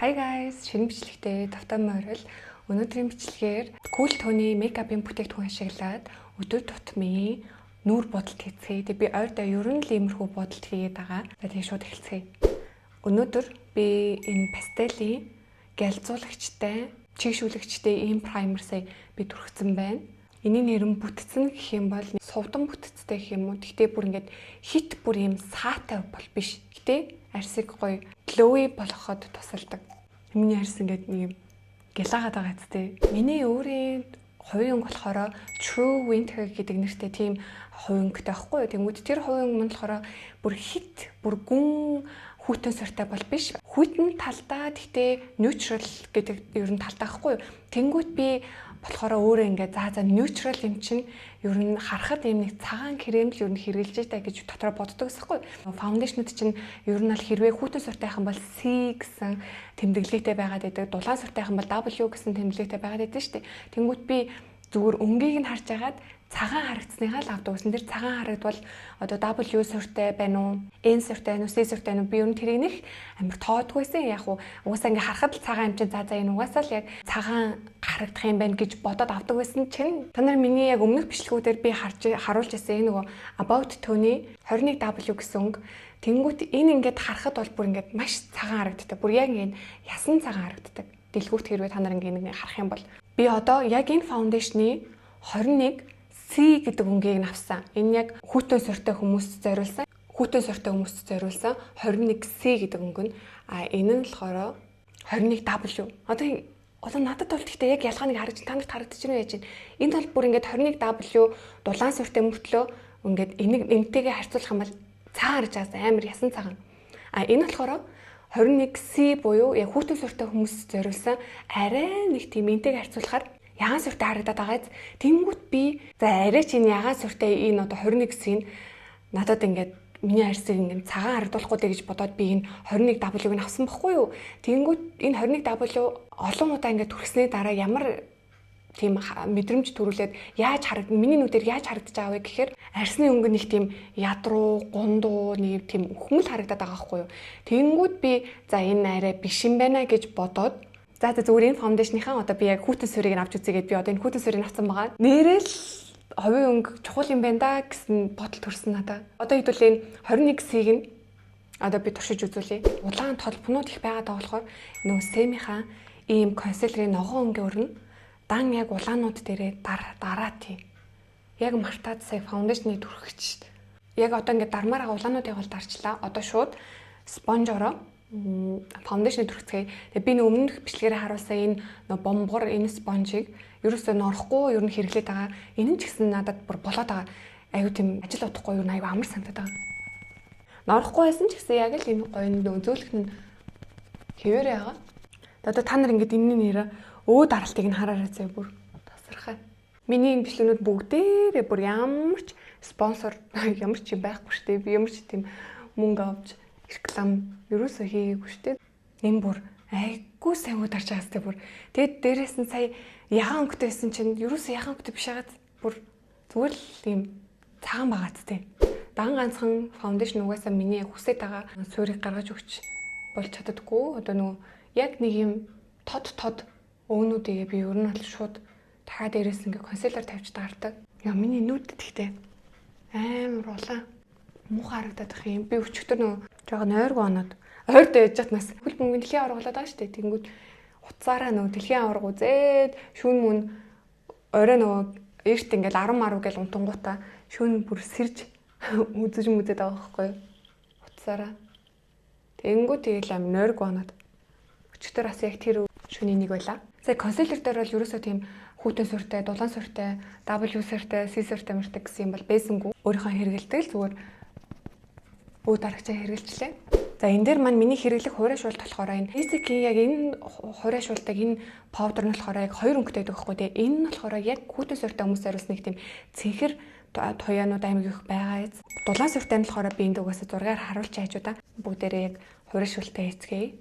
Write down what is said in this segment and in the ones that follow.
Hi guys, шинэ бичлэгтэй давтан морил. Өнөөдрийн бичлэгээр Cool Tone мейкапын бүтээгдэхүүн ашиглаад өдөр тутмын нүүр бодолт хийцгээе. Би ойрдоо ер нь л иймэрхүү бодолт хийгээд байгаа. За тэгээ шууд эхэлцгээе. Өнөөдөр би энэ пастелийн гялзуулагчтай, чигшүүлэгчтэй ийм праймер сая би түрхсэн байна. Энийн нэр нь бүтцэн гэх юм бол сувдан бүтцтэй гэх юм уу. Гэхдээ бүр ингээд хит бүр ийм саатай бол биш. Гэтэ арсыг гоё glowy болгоход тусалдаг. Миний арс ингээд нэг юм гялаагаад байгаа зү. Миний өөрийн хувийн өнгө болохоор True Winter гэдэг нэртэй тийм хувийн өнгөтэй байхгүй юу. Тэнгүүд тэр хувийн өнгө нь болохоор бүр хит, бүр гүн хүйтэн сортой бол биш. Хүйтэн талдаа гэхдээ neutral гэдэг ер нь талдаа байхгүй юу. Тэнгүүд би болохоор өөрөө ингээд за neutral юм чинь ер нь харахад юм нэг цагаан крем л ер нь хэрэгжилж байгаа гэж дотроо боддог гэсэхгүй. Фаундейшнуд чинь ер нь аль хэрвээ хүйтэн сортой хайхан бол C гэсэн тэмдэглэгтэй байгаад байдаг. Дулаан сортой хайхан бол W гэсэн тэмдэглэгтэй байгаад байдаг шүү дээ. Тэнгүүд би зүгээр өнгийг нь харж агаад цагаан харагдсныхаа л авдаг гэсэн. Тэр цагаан харагдвал одоо W сортой байна уу? N сортой байна уу? C сортой байна уу? Би ер нь тэрийг нэг амар тоодгүйсэн. Яг уу угаасаа ингээ харахад л цагаан юм чинь за энэ угаасаа л яг цагаан харагдах юм байна гэж бодоод авдаг байсан чинь та нар миний яг өмнөх бичлэгүүдээр би харуулж ирсэн энэ нөгөө About Tone 21W гэсэн өнгө. Тэнгүүт энэ ингээд харахад бол бүр ингээд маш цагаан харагддаг. Бүр яг ингэ ясан цагаан харагддаг. Дэлгүүрт хэрвээ та нар ингээ нэг харах юм бол би одоо яг энэ фаундейшны 21 C гэдэг өнгийг нь авсан. Энэ яг хүйтэн сортой хүмүүст зориулсан. Хүйтэн сортой хүмүүст зориулсан 21C гэдэг өнгө нь. Энэ нь болохоор 21W. Одоо надад бол гэхдээ яг ялгааныг харж танарт харагдчихна яаж чинь. Энд бол бүр ингээд 21W дулаан сортой мөртлөө ингээд энэтэйгээ харьцуулах юм бол цагаан харж байгаа амар ясан цагаан. Энэ болохоор 21C буюу яг хүйтэн сортой хүмүүст зориулсан арай нэг тийм энэтэйгээ харьцуулахаар ягаан сүртэй харагдаад байгаа. Тэнгүүт би за арай чинь ягаан сүртэй энэ одоо 21C-ийг надад ингээд миний арсыг ингээд цагаан харагдуулахгүй дээ гэж бодоод би энэ 21W-г авсан байхгүй юу. Тэнгүүт энэ 21W олон удаа ингээд түрхснээ дараа ямар тийм мэдрэмж төрүүлээд миний нүдээр яаж харагдаж байгаа вэ гэхээр арсны өнгө нэг тийм ядруу, гундуу нэг тийм өхмөл харагдаад байгаа байхгүй юу. Тэнгүүт би за энэ арай биш юм байна гэж бодоод за зүгээр энэ фаундейшныхаа одоо би яг хүйтэн сүрийг авч үзьгээд би одоо энэ хүйтэн сүрийг авсан байгаа. Нэрэл хувийн өнгө чухал юм байна да гэсэн бодол төрсөн надад. Одоо хэдүүл энэ 21C-ийг нь одоо би туршиж үзүүлье. Улаан толбонууд их байгаад байгаа болохоор нөгөө Сэмийнхаа ийм консилерийн ногоон өнгийн өрнө дан яг улаанууд дээрээ дараа тий. Яг мартаад сая фаундейшнийг түрхэж шít. Яг одоо ингээд дармаар улаануудыг бол дарчлаа. Одоо шууд спонжороо фаундейшн түрхцгээе. Тэгээ би нэг өмнөх бичлэгээр харуулсан энэ бомбор энэ спонжийг ерөөсөө норохгүй ер нь хэрэглээд байгаа. Энэ нь ч гэсэн надад бүр болоод байгаа. Аюу тийм ажил удахгүй юу аюу амар санагдаад байгаа. Норохгүй байсан ч гэсэн яг л энэ гоё зөөлөх нь хэвээрээ байгаа. Одоо та нар ингээд энэний нэр даралтыг нь хараарай зэ бүр тасархай. Миний энэ бичлэгнүүд бүгдээрээ бүр ямар ч спонсор ямар ч юм байхгүй шүү дээ. Би ямар ч тийм мөнгө авч реклам ерөөсөө хийгээгүй шүү дээ. Энэ бүр айгүй сайн ударч байгаас тэ бүр. Тэгэд дээрээс нь сая ягаан өнгөтэй байсан чинь ерөөсөө ягаан өнгөтэй биш хагаад бүр зүгээр л юм цагаан байгаа тэ. Дан ганцхан фаундейшн угаасаа миний хүсэж байгаа суурийг гаргаж өгч болж чаддаггүй. Одоо нөгөө яг нэг юм тод өөнүүдээ би ер нь бол шууд дахиад дээрээс ингээ консилер тавьж таардаг. Яа миний нүдэд ихтэй амар улаан муухай харагдаад их юм. Би өчигдөр нөгөө жоохон ойргоо оноод ойрдоо яж чад нас хөл бөмбөгийн дэлхийн аварга болоод байгаа шүү дээ. Тэнгүүд уцаараа нөгөө дэлхийн аварга үзээд шүүн мөн орой нөгөө эрт ингээл 10 гэж унтангуудаа шүүн бүр сэрж үзэж байгаа байхгүй юу. Уцаараа. Тэнгүүд тэгэл ам ойргоо оноод өчигдөр бас яг тэр шүүний нэг байла. Сая консилер дээр бол ерөөсөө тийм хүйтэн сүртэй, дулаан сүртэй, W сүртэй, C сүртэй мөртэй гэсэн юм бол байсангүй. Өөрийнхөө хэрэгэлдэг л зүгээр дарагчаа хэрэгжилээ. За энэ дээр маань миний хэрэглэх хуурай шуулт болохоор энэ Basic-ийн яг энэ хуурай шуултыг энэ powder нь болохоор яг хоёр өнгөтэй байдаг байхгүй тий. Энэ нь болохоор яг хүйтэн сүртэй хүмүүс зориулсан нэг тийм цэнхэр туяанууд аймаг их байгаа. Дулаан сүртэй нь болохоор би энд угаасаа зургаар харуулж хайж удаа бүгдээрээ яг хуурай шуултаа хийцгээе.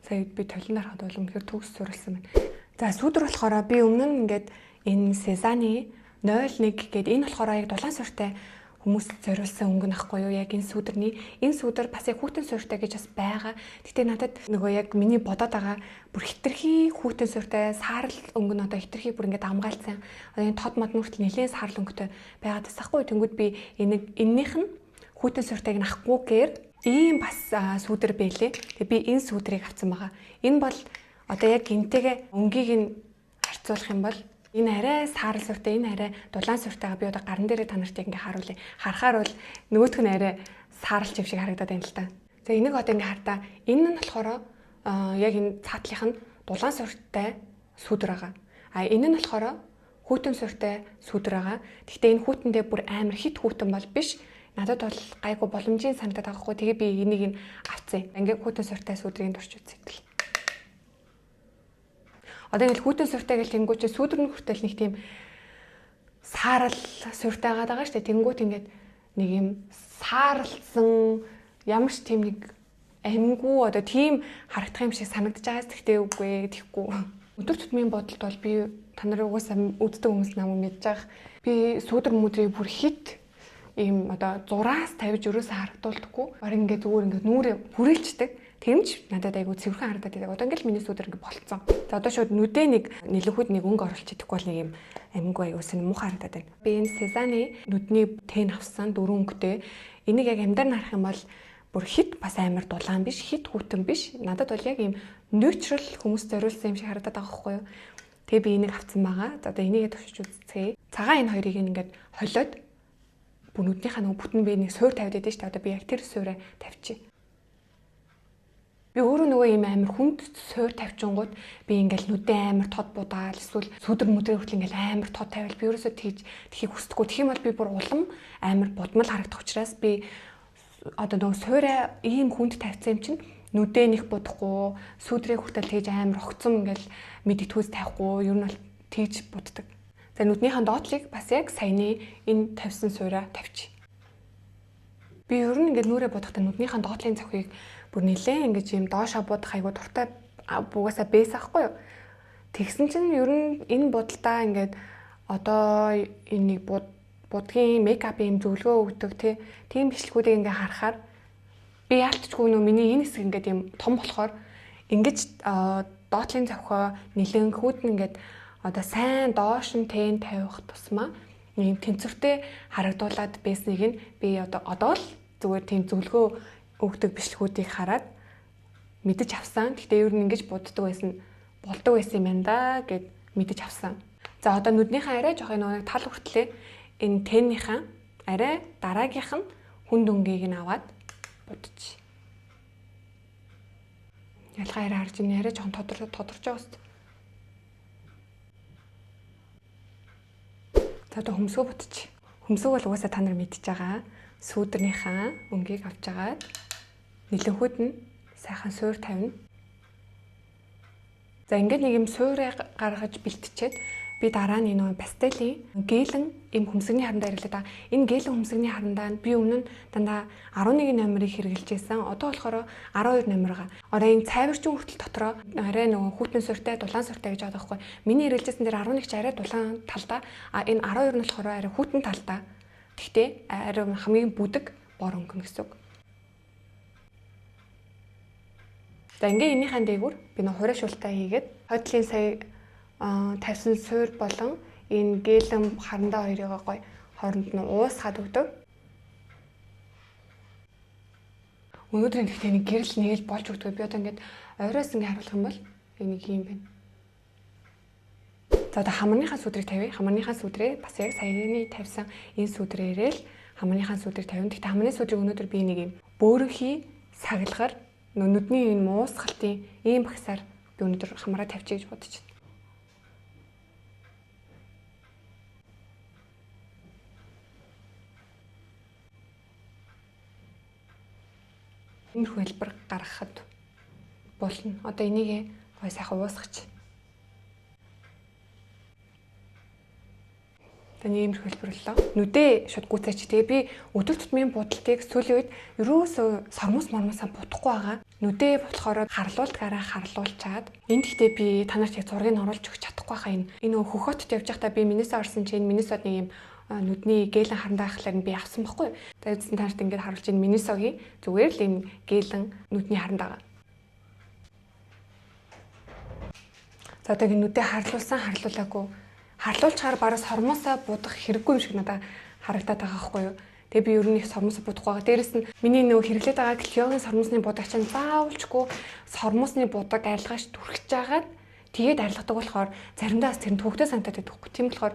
Сая би толиноор хад бол үнэхээр төгс сурлсан байна. За сүүдэр болохоор би өмнө нь ингээд энэ Сезаны 01 гээд энэ болохоор яг дулаан суурьтай хүмүүс зориулсан өнгө нахгүй юу? Яг энэ сүүдэр бас яг хүүтэн суурьтай гэж бас байгаа. Гэтэ надад нөгөө яг миний бодоод байгаа бүр хитрхи хүүтэн суурьтай саарл өнгө нь одоо хитрхи бүр ингээд амгаалцсан. Одоо энэ тод мод нүртэл нэлээд саарл өнгөтэй байгаад тасахгүй. Тэнгүүд би энэнийх нь хүүтэн суурьтайг нахгүйгээр ийм бас сүүдэр байлээ. Тэгээ би энэ сүүдрийг авсан байгаа. Энэ бол одоо яг гинтэйгээ өнгийг нь харьцуулах юм бол энэ арай саарл суурьтай, энэ арай дулаан суурьтайгаа би одоо гарн дээрээ та нарт ингээ харуулъя. Харахаар бол нөгөөх нь арай саарл юм шиг харагдаад байна л да. За энийг одоо ингээ хартаа энэ нь болохоор яг энэ цаатлынх нь дулаан суурьтай сүүдэр байгаа. А энэ нь болохоор хүүтэн суурьтай сүүдэр байгаа. Гэхдээ энэ хүүтэндээ бүр амар хит хүүтэн бол биш. Надад бол гайгүй боломжийн санагдаад байгаа хгүй. Тэгээ би энийг нь авцсан. Ингээ хүүтэн суурьтай сүүдрийн турш үзье. Одоо ингээл хүүтэн суурьтай гэл тэнгуүч сүүдэр нь хүртэл нэг тийм саарл суурьтай байгаа шүү дээ. Тэнгуут ингээд нэг юм саарлсан ямар ч тийм нэг амгүй одоо тийм харагдах юм шиг санагдаж байгаас тэгтээ үгүй тэгэхгүй. Өдөр тутмын бодолд бол би та нарын угаасаа үздэг хүмүүс намайг мэдж байгаа. Би сүүдэр мүдрийг бүр хит ийм одоо 6-аас 50 өрөөсөө харагдуулдаггүй. Барин ингээд зүгээр ингээд нүрээ хүрээлждэг. Тэмч надад айгу цэвэрхэн харагдаад байдаг. Одоо ингээл миний сүүдэр ингээ болцсон. За одоо шууд нүдээ нэг нэлэхүүд нэг өнгө оруулж идэхгүй бол нэг юм амингүй айгу сэн муухай харагдаад байна. Би энэ Сезаны нүдний тэн авсан 4 өнгөтэй. Энийг яг амдаар харах юм бол бүр хит бас амар дулаан биш, хит хүүтэн биш. Надад бол яг ийм neutral хүмүүс зориулсан юм шиг харагдаад байгаа байхгүй юу. Тэгээ би энийг авсан байгаа. За одоо энийгээ төвшиж үзцгээе. Цагаан энэ хоёрыг ингээд холиод бүр нүднийхээ нөгөө бүтэн би нэг суур тавьдаг дээ шүү дээ. Одоо би яг тэр суураа тавьчих. Би өөрөө нөгөө юм амар хүнд суур тавьчингууд би ингээл нүдээ амар тод будаал эсвэл сүдэр мүдрээ хүртэл ингээл амар тод тавил би ерөөсөө тхийг хүсдэггүй. Тэгэх юм бол би бүр улам амар будмал харагдах учраас би одоо нөгөө суураа ийм хүнд тавьсан юм чинь нүдээ нэг будахгүй сүдрээ хүртэл тэгж амар огцом ингээл мэдэтгүүс тавихгүй ер нь бол тэгж буддаг. За нүднийхэн доотлыг бас яг саяны энэ тавьсан суураа тавьчих. Би ер нь ингээд нүрээ бодохдоо нүднийхэн доотлын завхийг бүр нилээ ингэж юм доошоо будах айгуу дуртай бугаасаа бэс ахгүй юу. Тэгсэн чинь ер нь энэ будалдаа ингээд одоо энэ нэг будгийн мейкапын юм зөвлөгөө өгдөг тийм бичлэгүүдийг ингээ харахаар би яалтчгүй нөө миний энэ хэсэг ингээд юм том болохоор ингэж доотлын завхоо нилэн хүүдэн ингээд одоо сайн доош нь тэн тавих тусмаа ийм тэнцвэртэй харагдуулаад байсныг нь би одоо л зүгээр тийм зөвлөгөө өгдөг бичлэгүүдийг хараад мэдэж авсан. Гэхдээ ер нь ингэж буддаг байсан болдог байсан юм байна да гэд мэдэж авсан. За одоо нүднийхээ арай жоох нэг тал хүртлээ энэ тэнийхэн арай дараагийнх нь хүнд өнгийг нь аваад будчих. Ялгаа арай харж ин арай жоох тодорч байгаа хэвээр. За одоо хөмсгөө будчих. Хөмсгөө бол угаасаа та нар мэдчихэж байгаа. Сүүдэрнийхэн өнгийг авч агаад нэлэнхүүд нь сайхан суур тавина. За ингээд нэг юм суурыг гаргаж бэлтчихэд би дараа нь энэ пастелийн гээлэн юм хөмсгний харандаа хэрэглэдэг. Энэ гээлэн хөмсгний харандаа би өмнө нь дандаа 11 номерыг хэрэгжилжсэн. Одоо болохоор 12 номерга. Одоо энэ цайварчин хүртэл дотроо арай нөгөө хүүтэн суурьтай, дулаан суурьтай гэж байгаа байхгүй. Миний хэрэгжилсэн дээр 11 ч арай дулаан талдаа, энэ 12 нь болохоор арай хүүтэн талдаа. Гэхдээ арай хамгийн бүдэг бор өнгөн гэсэн үг. За ингээ энийхэн дээгүүр би нөө хураашуултаа хийгээд хойдлын сая тавьсан суур болон энэ гээлэн харандаа хоёрыг гоё хооронд нь уусгаад өгдөг. Өнөөдөр гэхдээ нэг гэрэл нэгэл болж өгдөг. Би одоо ингээд оройс ингээ харуулах юм бол энийг юм байна. За одоо хамарныхаа сүдрийг тавья. Хамарныхаа сүдрээ бас яг саяны тавьсан энэ сүдрээрээ л хамарныхаа сүдрийг тавина. Гэхдээ хамарны сүдрийг өнөөдөр би нэг юм бөөрийнхий сагалгаар нүдний энэ муусгалтын ийм багсаар би өнөөдөр хамаараа тавьчих гэж бодож байна. Иймэрхүү хэлбэр гаргахад болно. Одоо энийг гой сайхан уусгач. Таны ийм хэлбэрлэлээ. Нүдээ шууд гүцээч. Тэгээ би өдөр тутмын будалтыг сүүлийн үед ерөөсөө сормос мормосаа будахгүй байгаа. Нүдээ болохоор харлуулдгаараа харлуулчаад энд гэхдээ би танарт яг зургийг оруулж өгч чадахгүй хаа энэ нөгөө хөхөтд явж байхдаа би Миннесот орсон чинь Миннесот нэг юм нүдний гээлэн харандаа ахлаар би авсан байхгүй. Тэгээд танарт ингээд харуулж ин Миннесогийн зүгээр л ийм гээлэн нүдний харандаа. За одоо ингэ нүдээ харлуулсан харлуулаагүй. Харлуулчаар бараг сормосоо будах хэрэггүй юм шиг надад харагдаад байгаа байхгүй юу. Тэгээ би ер нь их сормосоо будах байгаа. Дээрэс нь миний нөгөө хэрэглээд байгаа Клеогийн сормосны будагч нь заавалчгүй сормосны будаг арилгаач түрхэж жагаад тэгээд арилгадаг болохоор заримдаа тэр нь төвхтэй санагдаад байдаг. Тийм болохоор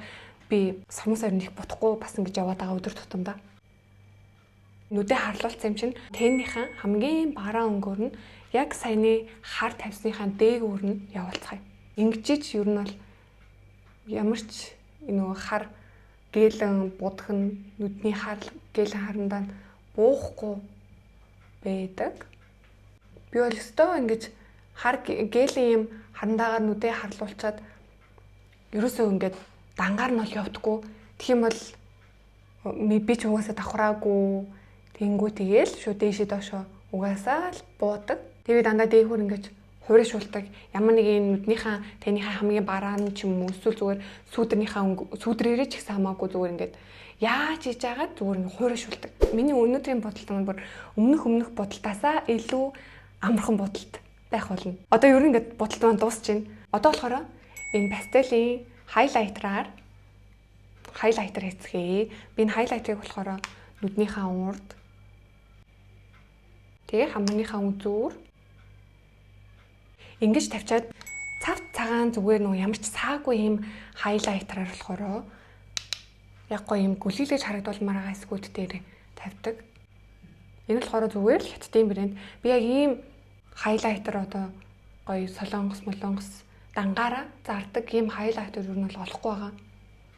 би сормосоор нэг будахгүй бас ингэж яваад байгаа өдөр тутамдаа. Нүдээ харлуулсан юм чинь тэнийхэн хамгийн бараа өнгөөр нь яг саяны хар тавьсныхаа дээгүүр нь явуулцгаая. Ингэж ер нь бол ямар ч нөгөө хар гээлэн будах нь нүдний хар гээлэн харандаа буухгүй байдаг. Би бол өстой ингэж хар гээлэн юм харандаагаар нүдээ харлуулчаад ерөөсөө ингэж дангаар нь бол явдаггүй. Тэгэх юм бол би ч угаасаа давхраагүй. Тэнгүү тэгээл шууд дээшээ доошоо угаасаа л буудаг. Тэгээд дандаа дээгүүр ингэж хуурайшуулдаг. Ямар нэг юм нүднийхээ танийхаа хамгийн бараа нь ч юм уу эсвэл зүгээр сүүдрээрээ ч ихсэн хамаагүй зүгээр ингээд яаж хийж агаад зүгээр ингээд хуурайшуулдаг. Миний өнөөдрийн бодолт нь бүр өмнөх бодолтаасаа илүү амархан бодолт байх болно. Одоо ер нь ингээд бодолт маань дуусч байна. Одоо болохоор энэ пастелийн хайлайтераар хайлайтер хийцгээе. Би энэ хайлайтерыг болохоор нүднийхээ урд тэгээ хамааныхаа үзүүр ингэж тавьчаад цавт цагаан зүгээр нөгөө ямар ч саагүй юм хайлайтераар болохоор яг гоё юм гүлийлж харагдуулмаар байгаа эсгүүд дээр тавьдаг. Энэ болохоор зүгээр л хятадын брэнд. Би яг ийм хайлайтер одоо гоё солонгос дангаараа зардаг ийм хайлайтер юу нь бол олохгүй байгаа.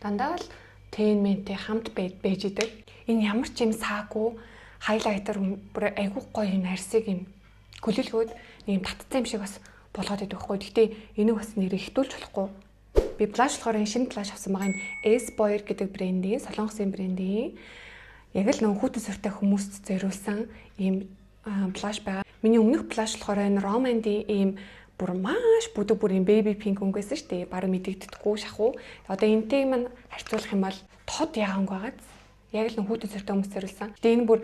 Дандаа л тэнментэй хамт байж идэг. Энэ ямар ч юм саагүй хайлайтер бүр айгүй гоё юм арсыг юм гүлэлгөөд нэг юм татцсан юм шиг бас болгоод идэх байхгүй. Гэхдээ энийг бас нэрээ хитүүлж болохгүй. Би плаш болохоор энэ шинэ плаш авсан байгаа. Энэ S-Boyer гэдэг брендийн, солонгосын брендийн яг л нөгөө хүүтэн сортой хүмүүст зориулсан ийм плаш байгаа. Миний өмнөх плаш болохоор энэ Romandy ийм бүр маш бүдэг бүр юм baby pink өнгөсөн шүү дээ. Бараг мэдэгдэхгүй шахуу. Одоо энтэй маань харьцуулах юм бол тод яаганг байгааз. Яг л нөгөө хүүтэн сортой хүмүүст зориулсан. Тэгээ энэ бүр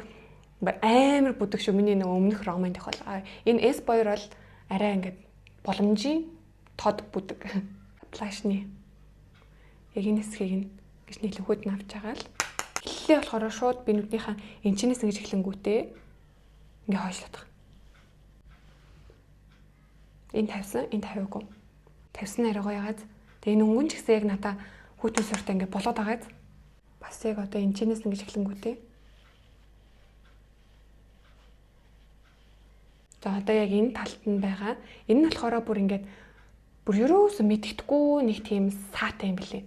амар бүдэг шүү. Миний нөгөө өмнөх Romandy бол. Энэ S-Boyer бол арай ингээд боломжийн тод бүдэг плашны яг энэ хэсгийг гэж нийлэн хүүд нь авч байгаа л хэллээ болохоор шууд би нүднийхээ энчнээс ингэж эхлэнгүүтээ ингээ хойшлох. Энэ тавьсан, энэ тавиагүй. Тавьсан арай гоё яагаад. Тэгээ энэ өнгөн ч гэсэн яг надаа хүүтэн сортой ингээ болоод байгааз. Бас яг одоо энчнээс ингэж эхлэнгүүтээ. За одоо яг энэ талд нь байгаа. Энэ нь болохоор бүр ингээд бүр ерөөсөө мэддэхгүй нэг тийм саатай юм билээ.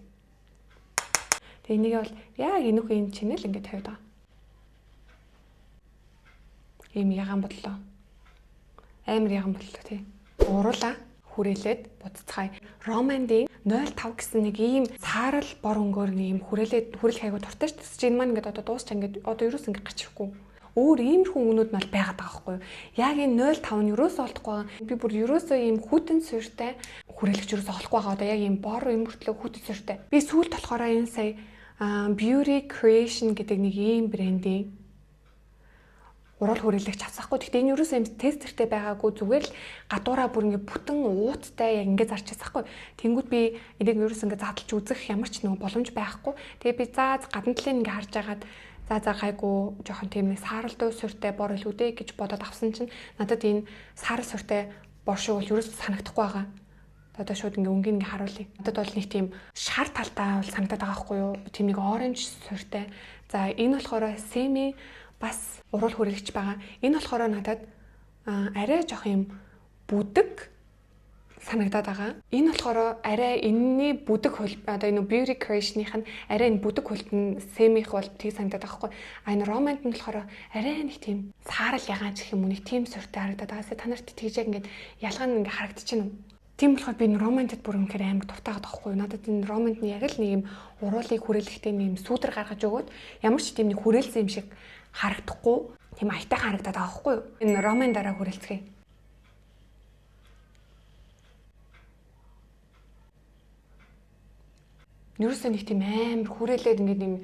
Тэгээ энийг бол яг энэхүү энэ чинэл ингээд тавьд байгаа. Ийм ягаан бодлоо. Амар ягаан бодлоо тий. Уруулаа хүрээлээд буцацгаая. Romandy 05 гэсэн нэг ийм саарал бор өнгөөр нэг ийм хүрээлээд хүрэлэх айгу дуртай шүү дээ. Энэ маань ингээд одоо дуусч ингээд одоо ерөөс ингээд гачихгүй. Өөр иймэрхүү өнгөнүүд мал байгаад байгаа байхгүй юу. Яг энэ 05 нь ерөөсөө олдохгүй байгаа. Би бүр ерөөсөө ийм хүүтэн суурьтай хүрээлэгч ерөөсөө олохгүй байгаа. Одоо яг ийм бор юм хүртлээ хүүтэн суурьтай. Би сүүлд болохоор энэ сая Beauty Creation гэдэг нэг ийм брендийн урал хүрээлэгч авсахгүй. Гэхдээ энэ ерөөсөө ийм тестертэй байгаагүй зүгээр л гадуураа бүр ингээ бүтэн ууттай яг ингээ зарч чадахгүй. Тэнгүүд би энийг ерөөсөө ингээ задлж үзэх ямар ч нэг боломж байхгүй. Тэгээ би гадна талын ингээ харж агаад за гайгүй жоохон тийм нэг сааралдуу суурьтай бор илүүдээ гэж бодоод авсан чинь надад энэ саарал суурьтай бор шиг бол ерөөсөө санагдахгүй байгаа. Одоо шууд ингээ өнгийг ингээ харуулъя. Надад бол нэг тийм шар талтай бол санагдаад байгаа байхгүй юу? Тийм нэг оранж суурьтай. За энэ болохоор semi бас урал хүрээлэгч байгаа. Энэ болохоор надад арай жоох юм бүдэг санагдаад байгаа. Энэ болохоор арай энэний бүдэг хөл одоо энэ Beauty Creation-ийнх нь арай энэ бүдэг хөлт нь сэмих бол тийг санагдаад байгаа хгүй. Энэ Romandy нь болохоор арай нэг тийм саарал ягаан гэх юм уу нэг тийм суурьтай харагдаад байгаа. Та нарт тэгж яг ингээд ялгаа нь ингээд харагдчихна уу? Тийм болохоор би романтд бүр үнэхээр амар дуртай байхгүй юу? Надад энэ романд нь яг л нэг юм уруулыг хүрээлэхтэй нэг юм сүудэр гаргаж өгөөд ямар ч тийм нэг хүрээлсэн юм шиг харагдахгүй, тийм аятайхан харагдаад байгаа байхгүй юу? Энэ роман дараа хүрээлцгээе. Ерөөсөө нэг тийм амар хүрээлээд ингээд юм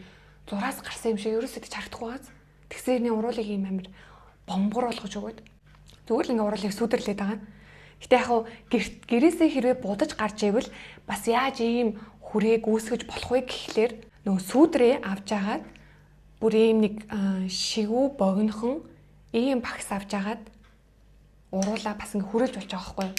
зураас гарсан юм шиг ерөөсөө тийч харагдахгүй байгааз. Тэгсэрний уруулыг юм амар бомбор болгож өгөөд зүгээр л ингээд уруулыг сүдэрлээд байгаа. Гэтэ яг гэрээсээ хэрвээ будаж гарч ивэл бас яаж ийм хүрээг үүсгэж болох вэ гэхлээр нөгөө сүудрээ авч агаад бүр ийм нэг шигүү богинохон ийм багс авч агаад уруулаа бас ингээ хүрээлж болж байгаа байхгүй юу?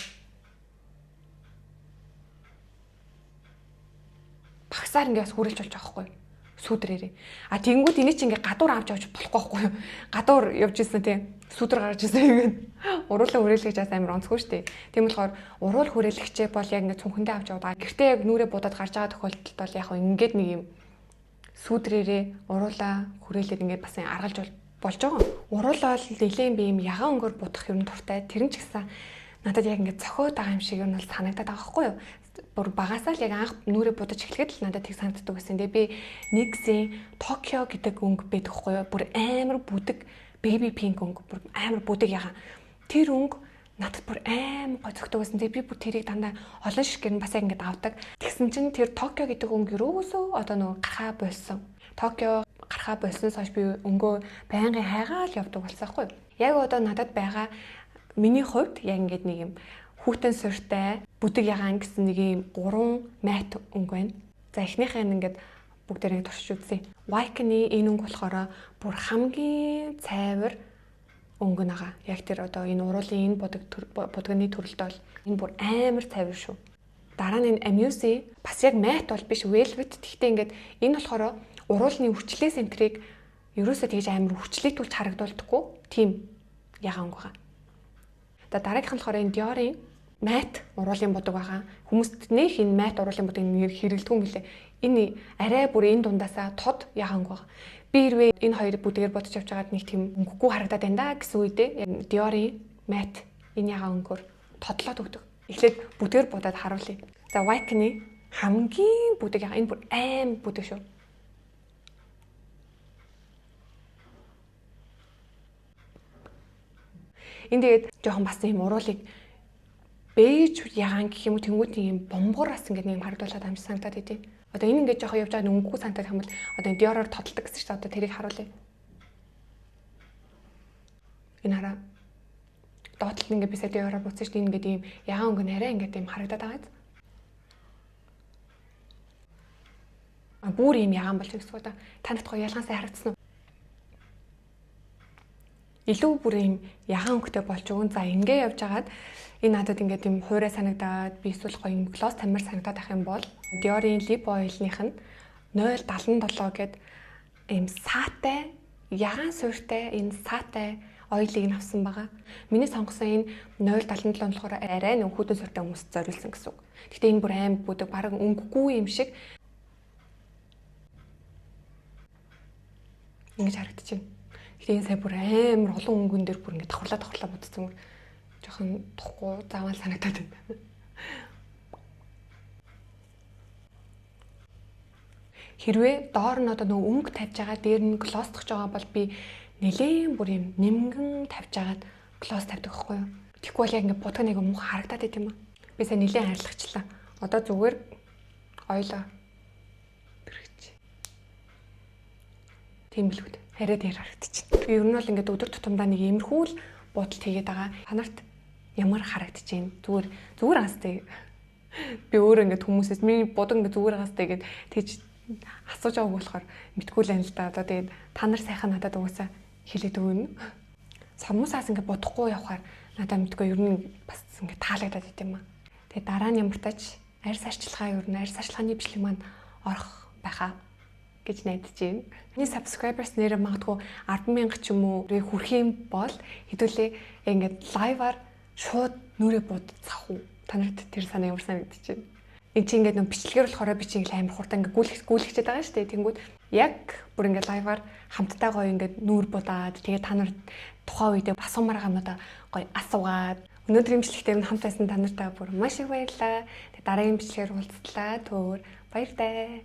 Багсаар ингээ бас хүрээлж болж байгаа байхгүй юу? Сүдрээрээ. А тэгэнгүүт эний чи ингээ гадуур авч явж болохгүй байхгүй юу? Гадуур явж ирсэн тийм сүдэр гарч ирсэн ингээд уруулаа хүрээлгэж бас амар онцгүй шүү дээ. Тийм болохоор уруул хүрээлгчээ бол яг ингээ цүнхэндээ авч яваад гэртээ яг нүрээ будаад гарч байгаа тохиолдолд бол яг ингээд нэг юм сүдрээрээ уруулаа хүрээлээд ингээд бас аргалж болж байгаа. Уруулаа бол нэлийн би юм ягаан өнгөөр будах юм дуртай. Тэр нь ч гэсэн надад яг ингээ цохиод байгаа юм шиг юм бол санагдаад байгаа байхгүй юу? Бүр багасаа л яг анх нүрээ будаж эхлэхэд л надад тэг санагддаг байсан. Тэгээ би нэгсэн Токио гэдэг өнгө байдаг хгүй юу? Бүр амар бүдэг baby pink өнгө, бүр амар бүдэг ягаан. Тэр өнгө надад бүр амар гоцогддог байсан. Тэгээ би бүр тэрийг дандаа олон ширхгээр нь бас яг ингээд авдаг. Тэгсэн чинь тэр Токио гэдэг өнгө юусоо одоо нөгөө гарахаа болсон. Токио гарахаа болсноос хойш би өнгөө байнгын хайгаал явдаг болсон байхгүй юу? Яг одоо надад байгаа миний хувьд яг ингээд нэг юм хүүтэн сууртай бүдэг ягаан гэсэн нэг юм 3 мат өнгө байна. За эхнийхээ нь ингээд бүгдээрээ туршиж үзье. Waiken-ийн энэ өнгө болохоор бүр хамгийн цайвар өнгө нэгаа. Яг тэр одоо энэ уруулын энэ будганы төрөлд бол энэ бүр амар цайвар шүү. Дараа нь энэ Amuse бас яг мат бол биш velvet. Гэхдээ ингээд энэ болохоор уруулны хүчлээс энтрийг ерөөсөө тэгж амар хүчлээtүүлж харагдуулдаггүй. Тийм ягаан өнгө байгаа. Дараагийнх нь болохоор энэ Dior-ийн мат уруулын будаг байгаа. Хүмүүст нэх энэ мат уруулын будаг нэр хэрэглэдэг юм билээ. Энэ арай бүр энэ дундаасаа тод ягаан өнгө байгаа. Би хэрвээ энэ хоёр бүдгээр бодож явж байгаад нэг тийм өнгөгүй харагдаад байна да гэсэн үедээ яг Dior-ийн мат энэ ягаан өнгөөр тодлоод өгдөг. Эхлээд бүдгээр бодоод харуулъя. За Waiken-ийн хамгийн бүдэг ягаан энэ бүр аим бүдэг шүү. Энд тэгээд жоохон бас юм уруулыг бэж ягаан гэх юм уу тэнгуут юм бомбороос ингээд нэг юм харагдуулаад амж санагдаад идэв. Одоо энэ ингээд жоохон явж байгаа өнгөгүй санагдаад хамбал одоо Dior-оор тодтолдог гэсэн чинь одоо тэрийг харуулъя. Энэ хараа. Доотлол ингээд бисаа Dior-оор буцсан чинь ингээд ийм ягаан өнгө нэрээ ингээд ийм харагдаад байгаа. Бүр ийм ягаан болж байгаа гэсэн. Та надад гоё ялгаан сайн харагдсан уу? Илүү бүр юм ягаан өнгөтэй болж өгөн. За ингээ явж хагаад энэ надад ингээд юм хуурай санагдаад би эсвэл гоё юм глосс тамир санагдаад ах юм бол Dior-ийн lip oil-ных нь 077 гэдэг юм саатай ягаан суурьтай энэ саатай ойлыг нь авсан байгаа. Миний сонгосон энэ 077 болохоор арай нэг хүүтэн суурьтай хүмүүст зориулсан гэсэн үг. Гэхдээ энэ бүр аим бүдэг бараг өнгөгүй юм шиг ингэж харагдчихэв. Гэхдээ энэ сая бүр амар олон өнгөн дээр бүр ингэ давхарлаа бодсон. Жохон тухгүй заавал санагдаад байна. Хэрвээ доор нь одоо нөгөө өнгө тавьж байгаа дээр нь глоссдох байгаа бол би нэлээд бүр юм нэмгэн тавьж агаад глосс тавьдаг байхгүй юу? Тэгэхгүй бол яг ингэ будга нэг муу харагдаад байт юм аа. Би сая нэлээд харьцлагчлаа. Одоо зүгээр ойлоо. Тийм билгүүд. Хараа дээр харагдчихэв. Би ер нь бол ингээд өдөр тутамдаа нэг иймэрхүү л бодолт хийгээд байгаа. Та нарт ямар харагдаж байна? Зүгээр хастай. Би өөрөө ингээд хүмүүсээс миний бодог ингээд зүгээр хастай гэд тэгж асууж байгааг болохоор мэдгүй л байна л да. Одоо тэгээд та нар сайхан надад угаасаа хэлээд өгнө. Самуусаас ингээд бодохгүй явахаар надад мэдгүй ер нь бас ингээд таалагдаад байт юм аа. Тэгээд дараа нь ямар тач арьс арчилгаа ер нь арьс арчилгааны бичлэг маань орох байхаа гэж найдаж байна. Миний subscribers нэр магадгүй 10,000 ч юм уу хүрэх юм бол хэдүүлээ ингээд лайваар шууд нүрээ бод цах уу. Та нарт тэр санаа ямар санагдаж байна? Энд чи ингээд нэг бичлэгээр болохоор би чи ингээд амар хурдан ингээд гүйлгчээд байгаа шүү дээ. Тэнгүүд яг бүр ингээд лайваар хамтдаа гоё ингээд нүүр будаад тэгээ та нарт тухайн үедээ асуумаар гамнуудаа гоё асуугаад Өнөөдрийн бичлэгтээ минь хамт байсан та нартай бүр маш их баярлалаа. Тэгээ дараагийн бичлэгээр уулзлаа. Түр баяртай.